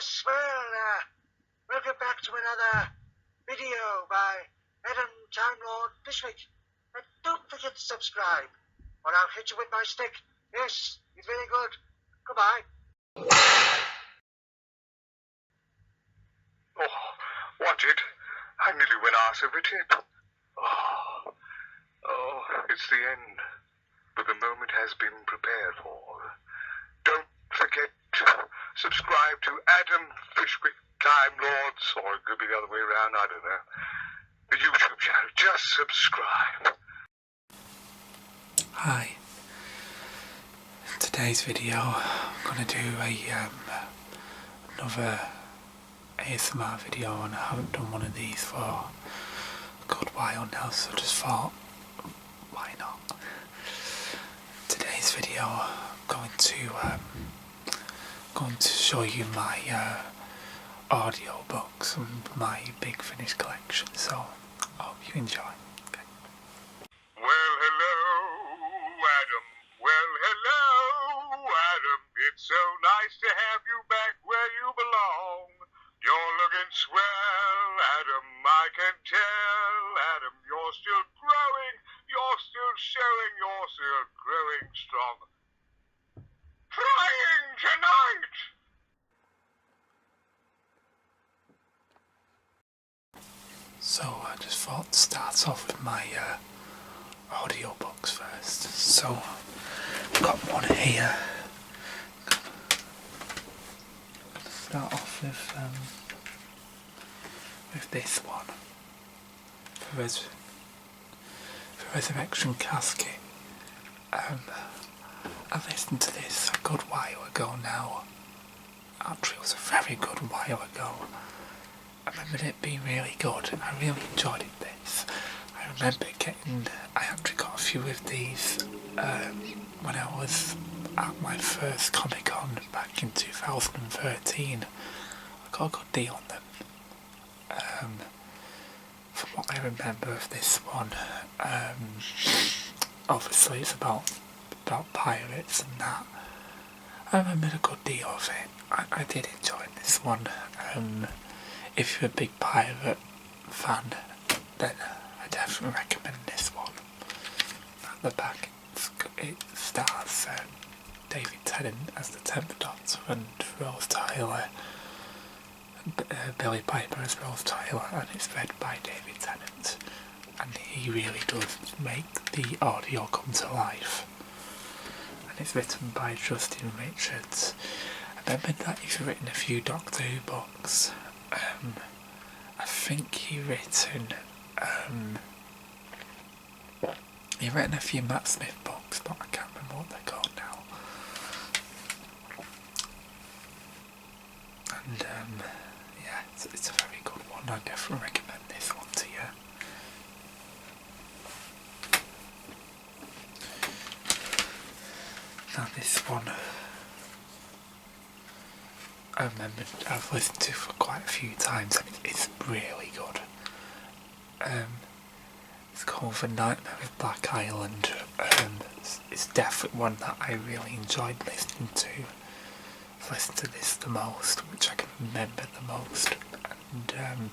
Yes, well, welcome back to another video by Adam Time Lord Fishwick. And don't forget to subscribe, or I'll hit you with my stick. Yes, it's very good. Goodbye. Oh, wanted. I nearly went arse over tip. Oh, it's the end. But the moment has been prepared for. Don't forget to subscribe to Adam Fishwick Time Lords, or it could be the other way around, I don't know. The YouTube channel. Just subscribe. Hi. In today's video, I'm going to do another ASMR video, and I haven't done one of these for a good while now, so I just thought, why not? Today's video, I'm going to show you my audio books and my Big Finish collection, so I hope you enjoy. Okay. Well, hello, Adam. Well, hello, Adam. It's so nice to have you back where you belong. You're looking swell, Adam, I can tell. Adam, you're still growing, you're still showing, you're still growing strong. Trying tonight! So I just thought to start off with my audiobooks first. So I've got one here. I'm gonna start off with this one. For Resurrection Casket. I listened to this a good while ago now. Actually, it was a very good while ago. I remember it being really good. I really enjoyed it. This. I remember I actually got a few of these when I was at my first Comic-Con back in 2013. I got a good deal on them. From what I remember of this one, obviously it's about pirates and that. I remembered a good deal of it. I did enjoy this one. If you're a big pirate fan, then I definitely recommend this one. At the back, it stars David Tennant as the 10th Doctor and Rose Tyler, Billy Piper as Rose Tyler, and it's read by David Tennant. And he really does make the audio come to life. And it's written by Justin Richards. I remember that he's written a few Doctor Who books. I think he's written a few Matt Smith books, but I can't remember what they're called now. And yeah, it's a very good one. I definitely recommend this one to you. Now this one, I remember I've listened to for quite a few times, and it's really good. It's called The Nightmare of Black Island. It's definitely one that I really enjoyed listening to. I've listened to this the most, which I can remember the most, and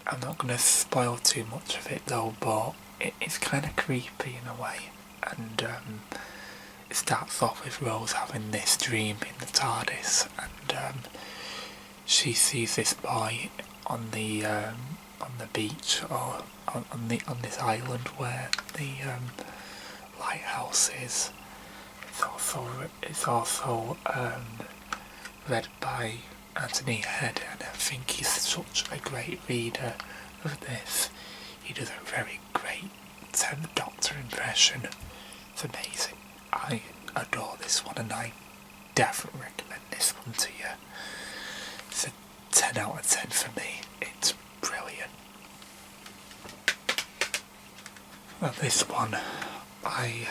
I'm not going to spoil too much of it though, but it's kind of creepy in a way, and it starts off with Rose having this dream in the TARDIS, and she sees this boy on the beach, or on this island where the lighthouse is. It's also read by Anthony Head, and I think he's such a great reader of this. He does a very great 10th Doctor impression. It's amazing. I adore this one, and I definitely recommend this one to you. It's a 10 out of 10 for me. It's brilliant. Well, this one, I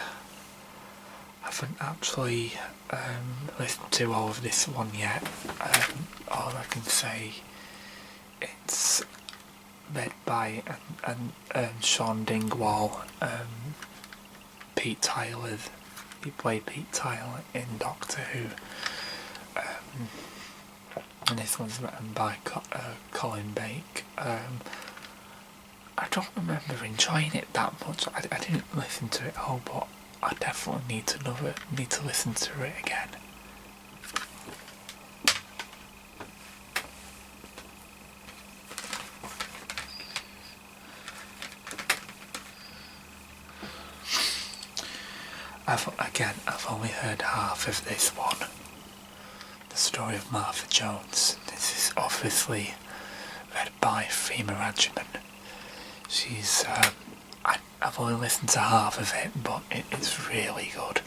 haven't actually listened to all of this one yet. All I can say, it's read by Sean Dingwall, Pete Tyler. He played Pete Tyler in Doctor Who. And this one's written by Colin Bake. I don't remember enjoying it that much. I didn't listen to it all, but I definitely need to listen to it again. I've only heard half of this one. The story of Martha Jones. This is obviously read by Fema Rajaman. She's, I've only listened to half of it, but it's really good.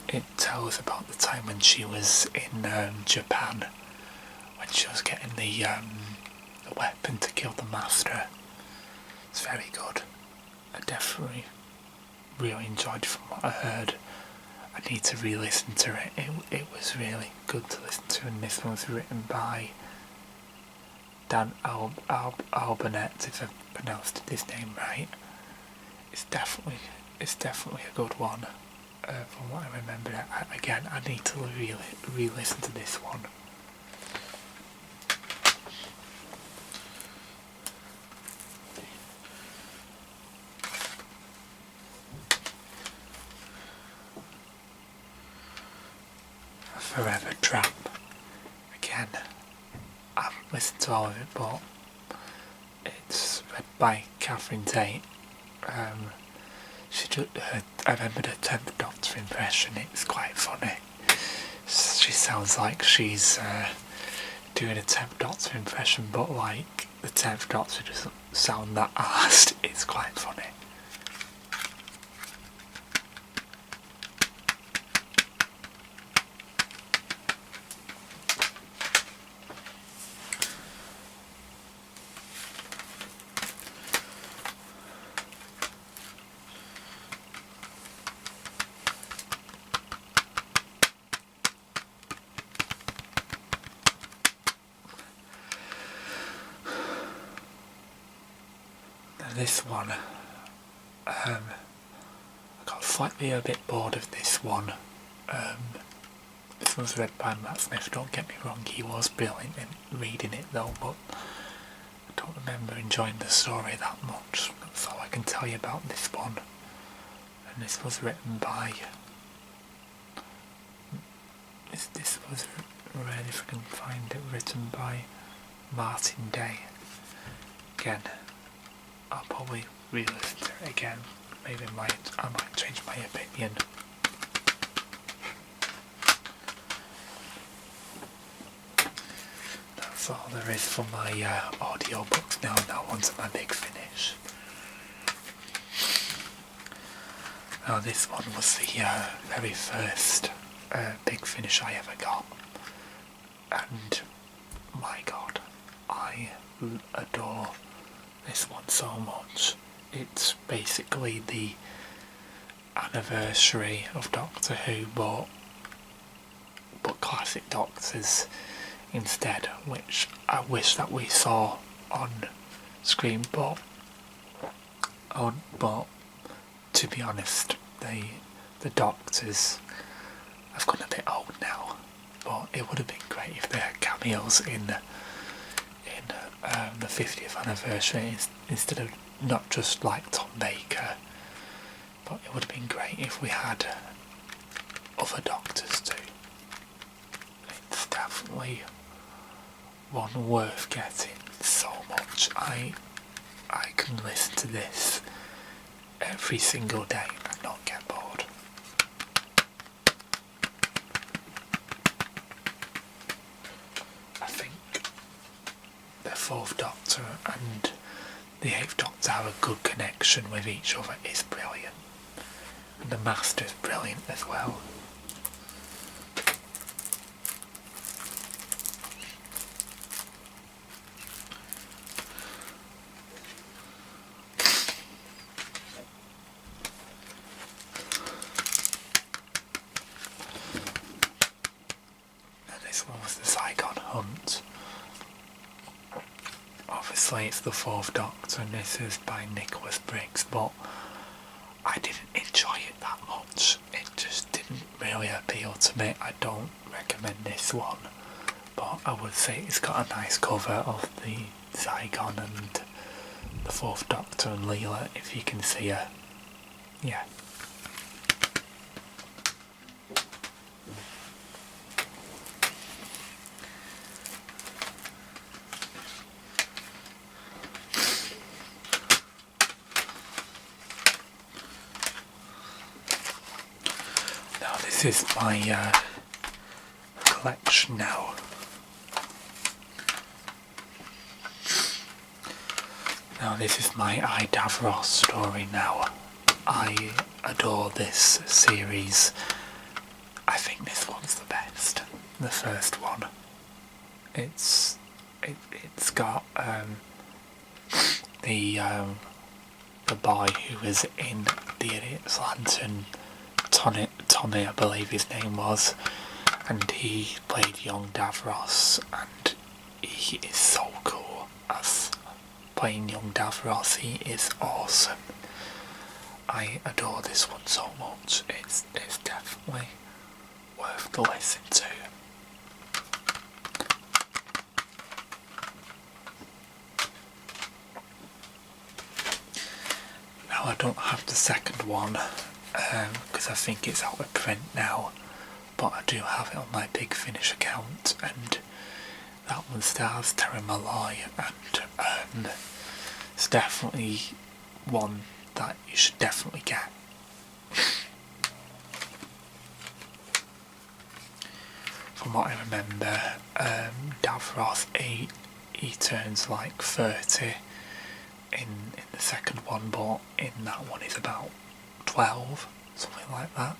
It tells about the time when she was in Japan, when she was getting the weapon to kill the master. It's very good. I definitely really enjoyed it from what I heard. I need to re-listen to it. It was really good to listen to, and this one was written by Dan Albanet, if I've pronounced his name right. It's definitely a good one. From what I remember, I need to re-listen to this one. Forever Trap. Again, I haven't listened to all of it, but it's read by Catherine Tate. I remember the 10th Doctor impression. It's quite funny. She sounds like she's doing a 10th Doctor impression, but like the 10th Doctor doesn't sound that arsed. It's quite funny. This one, I got slightly a bit bored of this one. This was read by Matt Smith, don't get me wrong, he was brilliant in reading it though, but I don't remember enjoying the story that much. That's all I can tell you about this one. And this was written by... This was read, if I can find it, written by Martin Day. Again, I'll probably re-listen to it again. Maybe I might change my opinion. That's all there is for my audiobooks now. Now onto my big finish. Now this one was the very first big finish I ever got. And my god, I adore this one so much. It's basically the anniversary of Doctor Who, but classic Doctors instead, which I wish that we saw on screen, but to be honest, the Doctors have gone a bit old now, but it would have been great if they had cameos in the 50th anniversary instead of not just like Tom Baker, but it would have been great if we had other Doctors too. It's definitely one worth getting so much. I can listen to this every single day and not get bored. I think the 4th Doctor and the 8th Doctor have a good connection with each other. Is brilliant. And the Master's brilliant as well. And this one was the Zygon Hunt. Obviously it's the 4th Doctor and this is by Nicholas Briggs, but I didn't enjoy it that much. It just didn't really appeal to me. I don't recommend this one. but I would say it's got a nice cover of the Zygon and the Fourth Doctor and Leela, if you can see her. Yeah. Now this is my collection now. Now this is my I, Davros story now. I adore this series. I think this one's the best. The first one. It's got the boy who was in The Idiot's Lantern, Tommy I believe his name was, and he played young Davros, and he is so cool as playing young Davros. He is awesome. I adore this one so much. It's definitely worth the listen to. Now I don't have the second one because I think it's out of print now, but I do have it on my Big Finish account, and that one stars Terry Malloy, and it's definitely one that you should definitely get. From what I remember, Davros, he turns like 30 in the second one, but in that one he's about 12, something like that.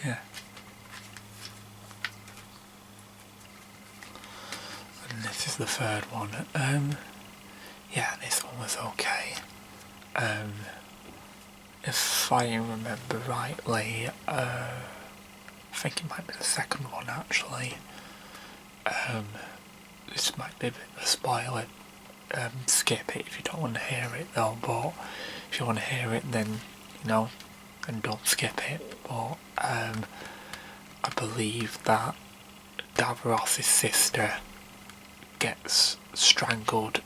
Yeah. And this is the third one. Yeah, this one was okay. If I remember rightly, I think it might be the second one actually. This might be a bit of a spoiler. Skip it if you don't want to hear it though, but if you want to hear it then, you know, and don't skip it. But I believe that Davros' sister gets strangled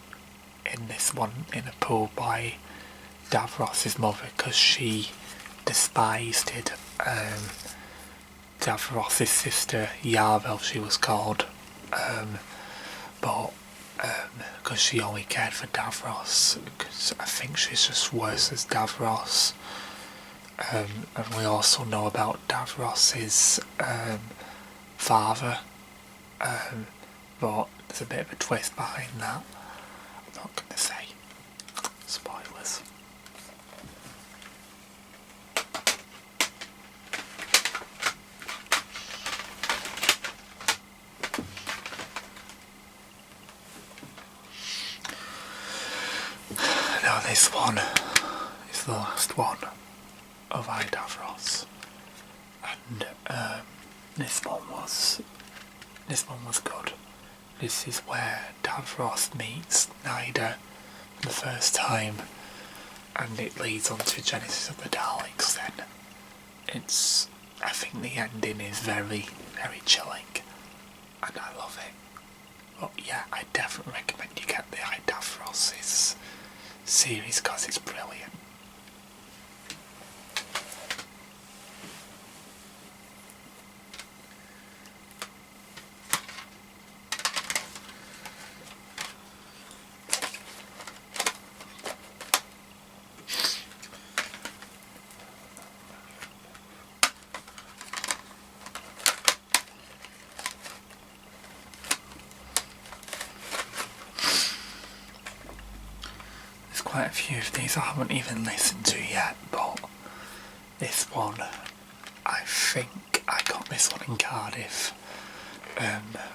in this one in a pool by Davros' mother because she despised Davros' sister, Yarvel she was called, but because she only cared for Davros, because I think she's just worse as Davros. And we also know about Davros' father, but there's a bit of a twist behind that. I'm not going to say. Spoilers. Now this one is the last one of I, Davros, and this one was good. This is where Davros meets Nyder for the first time, and it leads on to Genesis of the Daleks. Then I think the ending is very, very chilling, and I love it. But yeah, I definitely recommend you get the I, Davros' series because it's brilliant. Quite a few of these I haven't even listened to yet, but this one, I think I got this one in Cardiff.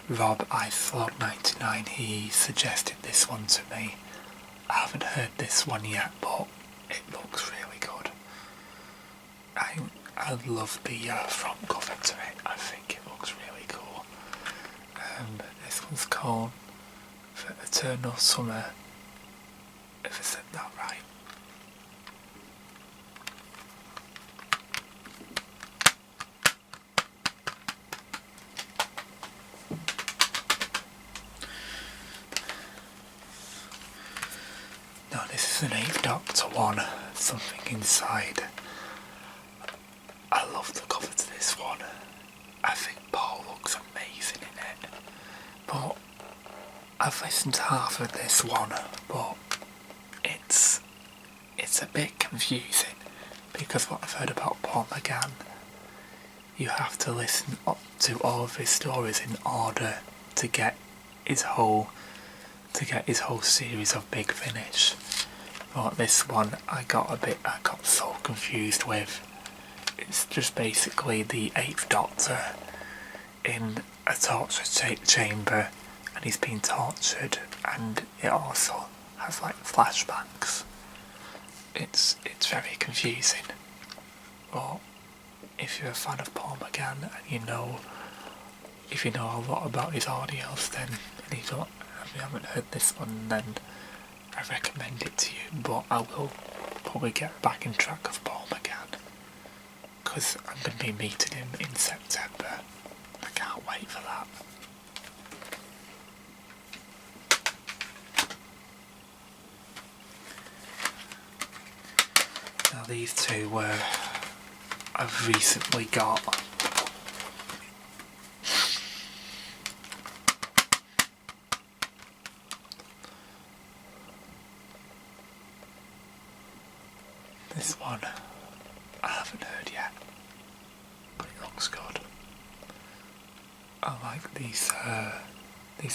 Rob iThought99, he suggested this one to me. I haven't heard this one yet, but it looks really good. I love the front cover to it. I think it looks really cool. This one's called The Eternal Summer, if I said that right. Now this is an 8th Doctor one, Something Inside. I love the cover to this one. I think Paul looks amazing in it. But I've listened to half of this one, but it's a bit confusing because what I've heard about Paul McGann, you have to listen up to all of his stories in order to get his whole series of Big Finish. But this one I got so confused with. It's just basically the 8th Doctor in a torture chamber, and he's been tortured, and it also has like flashbacks. It's very confusing. But if you're a fan of Paul McGann and if you know a lot about his audios, then and you haven't heard this one, then I recommend it to you. But I will probably get back in track of Paul McGann because I'm going to be meeting him in September. I can't wait for that. Now these two I've recently got. This one I haven't heard yet, but it looks good. I like these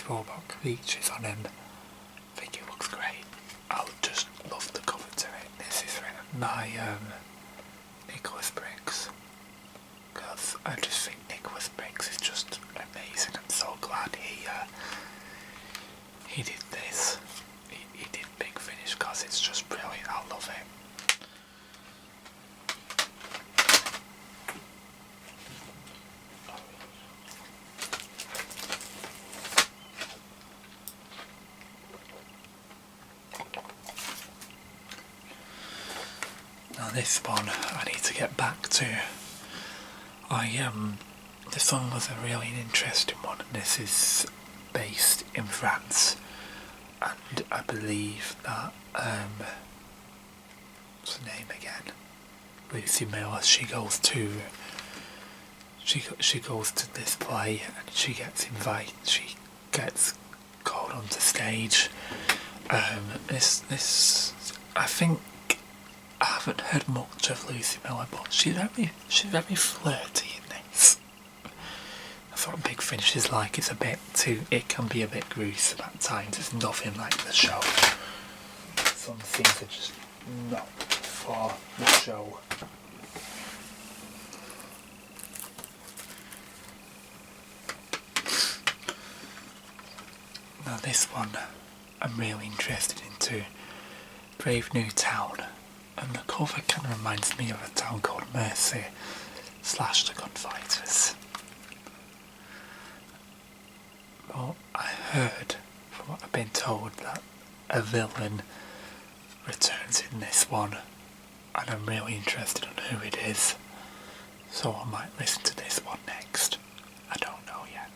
robot creatures on him. I think it looks great. I just love the cover to it. This is written by Nicholas Briggs, because I just think Nicholas Briggs is just amazing. I'm so glad he did this. He did Big Finish because it's just brilliant. I love it. Now this one I need to get back to. This one was a really interesting one, and this is based in France, and I believe that what's her name again? Lucy Miller. She goes to this play, and she gets invited. She gets called onto stage. This I think. I haven't heard much of Lucy Miller, but she's very flirty in this. That's what Big Finish is like. It can be a bit gruesome at times. It's nothing like the show. Some things are just not for the show. Now this one I'm really interested into. Brave New Town. And the cover kind of reminds me of a town called Mercy / the Gunfighters. But I heard, from what I've been told, that a villain returns in this one, and I'm really interested in who it is. So I might listen to this one next. I don't know yet.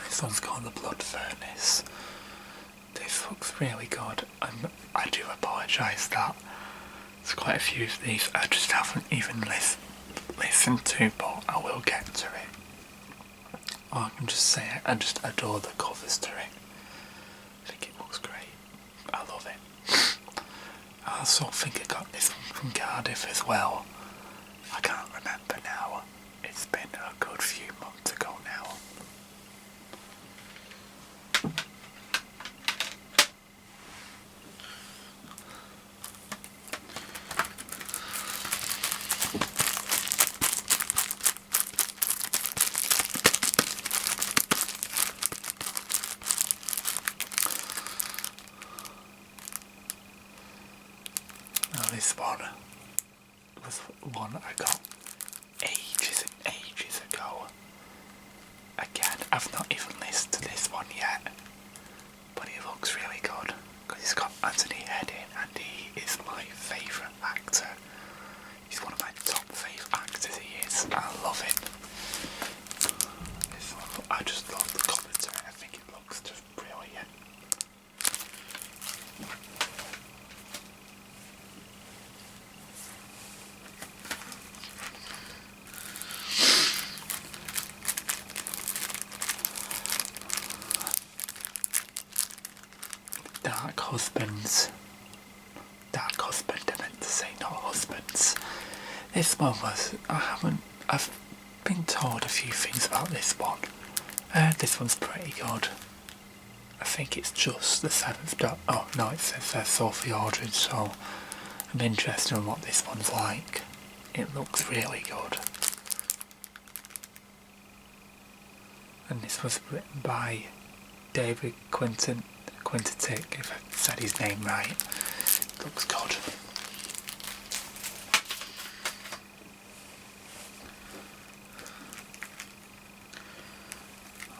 This one's called The Blood Furnace. This looks really good, and I do apologise that there's quite a few of these I just haven't even listened to, but I will get to it. Or I can just say I just adore the covers to it. I think it looks great. I love it. I also think I got this one from Cardiff as well. I can't remember now. It's been a good few months ago now. This one was one I got ages and ages ago. Again, I've not even listened to this one yet, but it looks really good because it's got Anthony Heading, and he is my favourite actor. He's one of my top favourite actors, he is. I love him. I just love the commentary. I think it looks just brilliant. Dark Husbands. Dark Husband, I meant to say, not Husbands. This one was, I've been told a few things about this one. This one's pretty good. I think it's just the 7th oh no, it says Sophie Aldred, so I'm interested in what this one's like. It looks really good. And this was written by David Quintetic, if I said his name right. It looks good.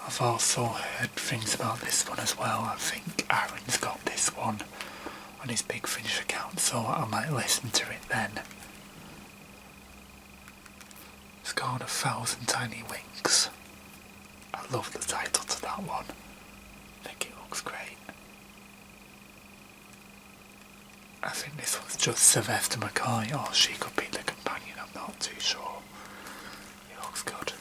I've also heard things about this one as well. I think Aaron's got this one on his Big Finish account, so I might listen to it then. It's called 1,000 Tiny Wings. I love the title to that one. I think it looks great. I think this was just Sylvester McCoy, or she could be the companion, I'm not too sure. It looks good.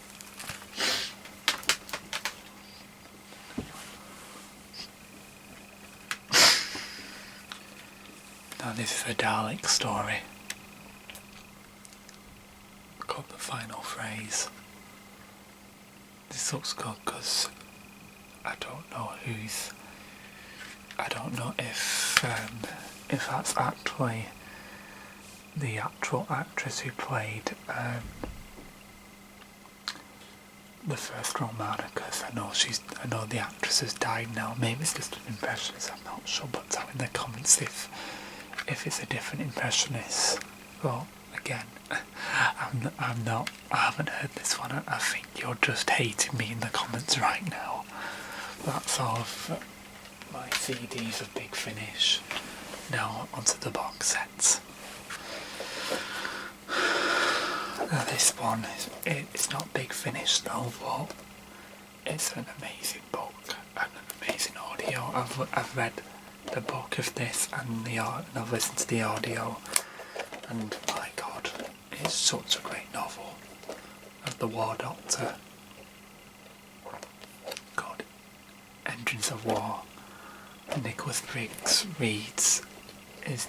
Now this is a Dalek story called The Final Phrase. This looks good because I don't know if that's actually the actual actress who played the first Romanicus. I know the actress has died now. Maybe it's just an impressionist, I'm not sure, but tell me in the comments if it's a different impressionist. Well, again, I haven't heard this one. I think you're just hating me in the comments right now. That's all of my CDs of Big Finish. Now onto the box sets. Now this one, it's not Big Finish though, but it's an amazing book and an amazing audio. I've read the book of this and I've listened to the audio, and my God, it's such a great novel of the War Doctor. God, Entrance of War. Nicholas Briggs is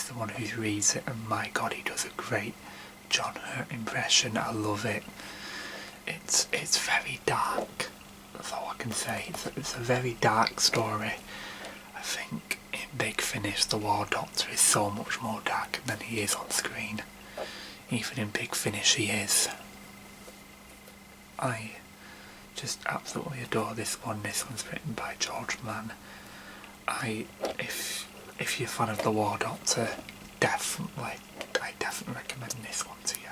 the one who reads it, and my God, he does a great John Hurt impression. I love it. It's very dark. That's all I can say. It's a very dark story. I think in Big Finish, the War Doctor is so much more dark than he is on screen. Even in Big Finish, he is. I just absolutely adore this one. This one's written by George Mann. If you're a fan of the War Doctor, I definitely recommend this one to you.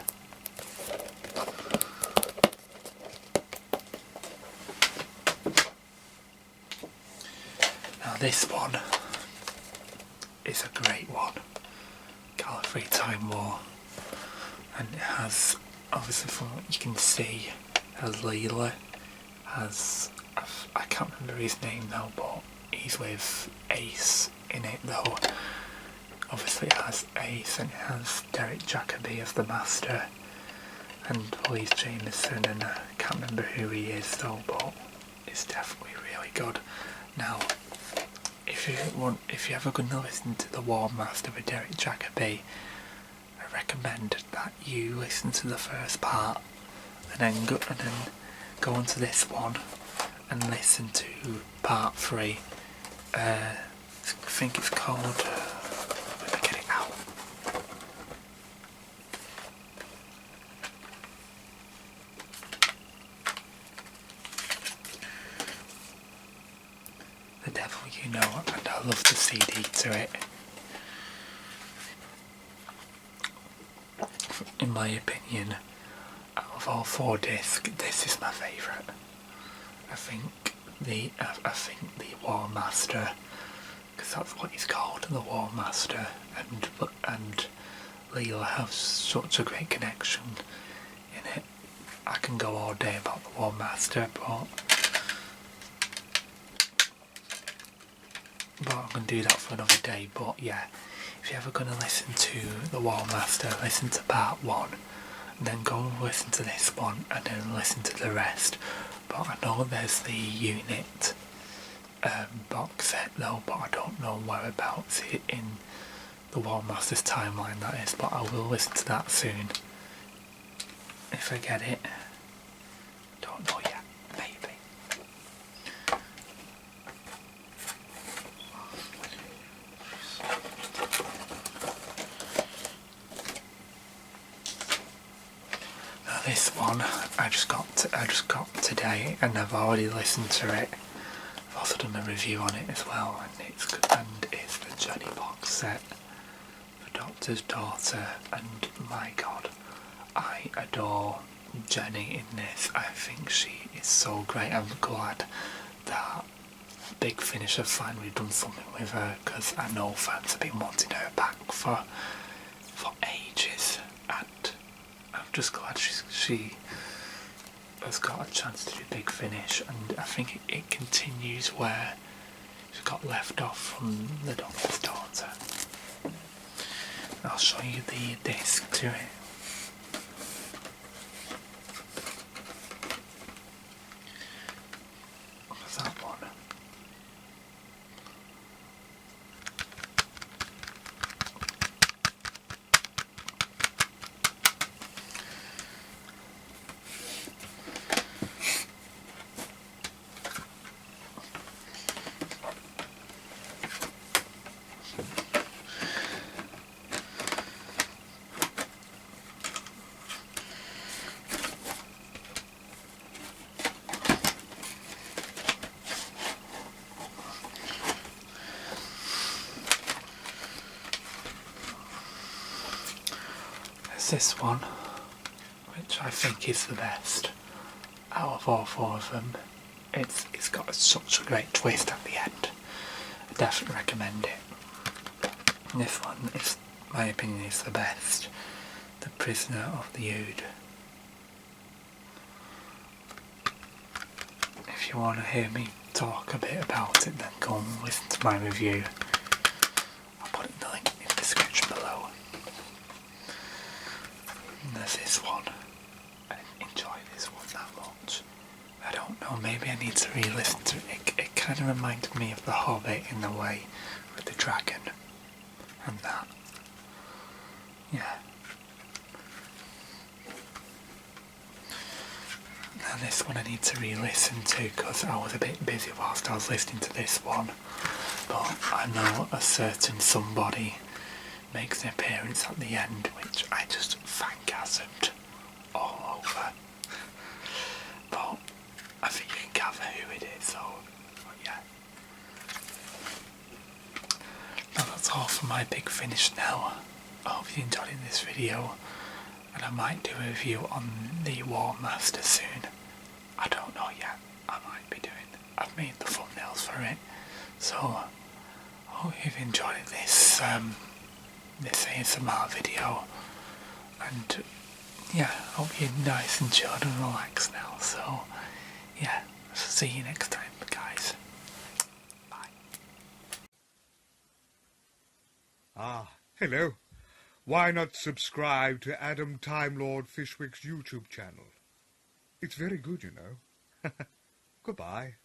Now this one is a great one. Gallifrey Time War, and it has, obviously from what you can see, has Leela, I can't remember his name now, but he's with Ace in it though. Obviously it has Ace, and it has Derek Jacobi as the Master, and Louise Jameson, and I can't remember who he is though, but it's definitely really good. Now, if you're ever going to listen to the War Master with Derek Jacobi, I recommend that you listen to the first part and then go on to this one and listen to part 3. I think it's called, let me get it out. The Devil You Know, and I love the CD to it. In my opinion, out of all 4 discs, this is my favourite. I think I think the War Master, because that's what he's called, the War Master, and Leela have such a great connection in it. I can go all day about the War Master, but I'm going to do that for another day. But yeah, if you're ever going to listen to the War Master, listen to part 1, and then go and listen to this one, and then listen to the rest. But I know there's the Unit box set though, but I don't know whereabouts in the War Master's timeline that is, but I will listen to that soon. If I get it. Don't know yet, maybe. Now this one I just got today, and I've already listened to it. I've also done a review on it as well, and it's the Jenny box set, The Doctor's Daughter, and my God, I adore Jenny in this. I think she is so great. I'm glad that Big Finish have finally done something with her, because I know fans have been wanting her back for ages, and I'm just glad she has got a chance to do Big Finish, and I think it continues where she got left off from The Doctor's Daughter. I'll show you the disc to it. What's that one? This one, which I think is the best out of all 4 of them. It's got such a great twist at the end. I definitely recommend it. And this one is, my opinion, is the best. The Prisoner of the Ood. If you want to hear me talk a bit about it, then go and listen to my review. I'll put it in the link in the description below. And there's this one. I didn't enjoy this one that much. I don't know, maybe I need to re-listen to it. It kind of reminded me of The Hobbit in a way, with the dragon and that. Yeah. Now this one I need to re-listen to because I was a bit busy whilst I was listening to this one. But I know a certain somebody makes an appearance at the end, which I just fangasmed all over. But I think you can gather who it is, so yeah. Now that's all for my Big Finish now. I hope you enjoyed this video, and I might do a review on the War Master soon. I don't know yet. I might be doing. I've made the thumbnails for it, so I hope you've enjoyed this this ASMR video, and yeah, I hope you're nice and chilled and relaxed now. So yeah, see you next time, guys. Bye. Ah, hello. Why not subscribe to Adam Time Lord Fishwick's YouTube channel? It's very good, you know. Goodbye.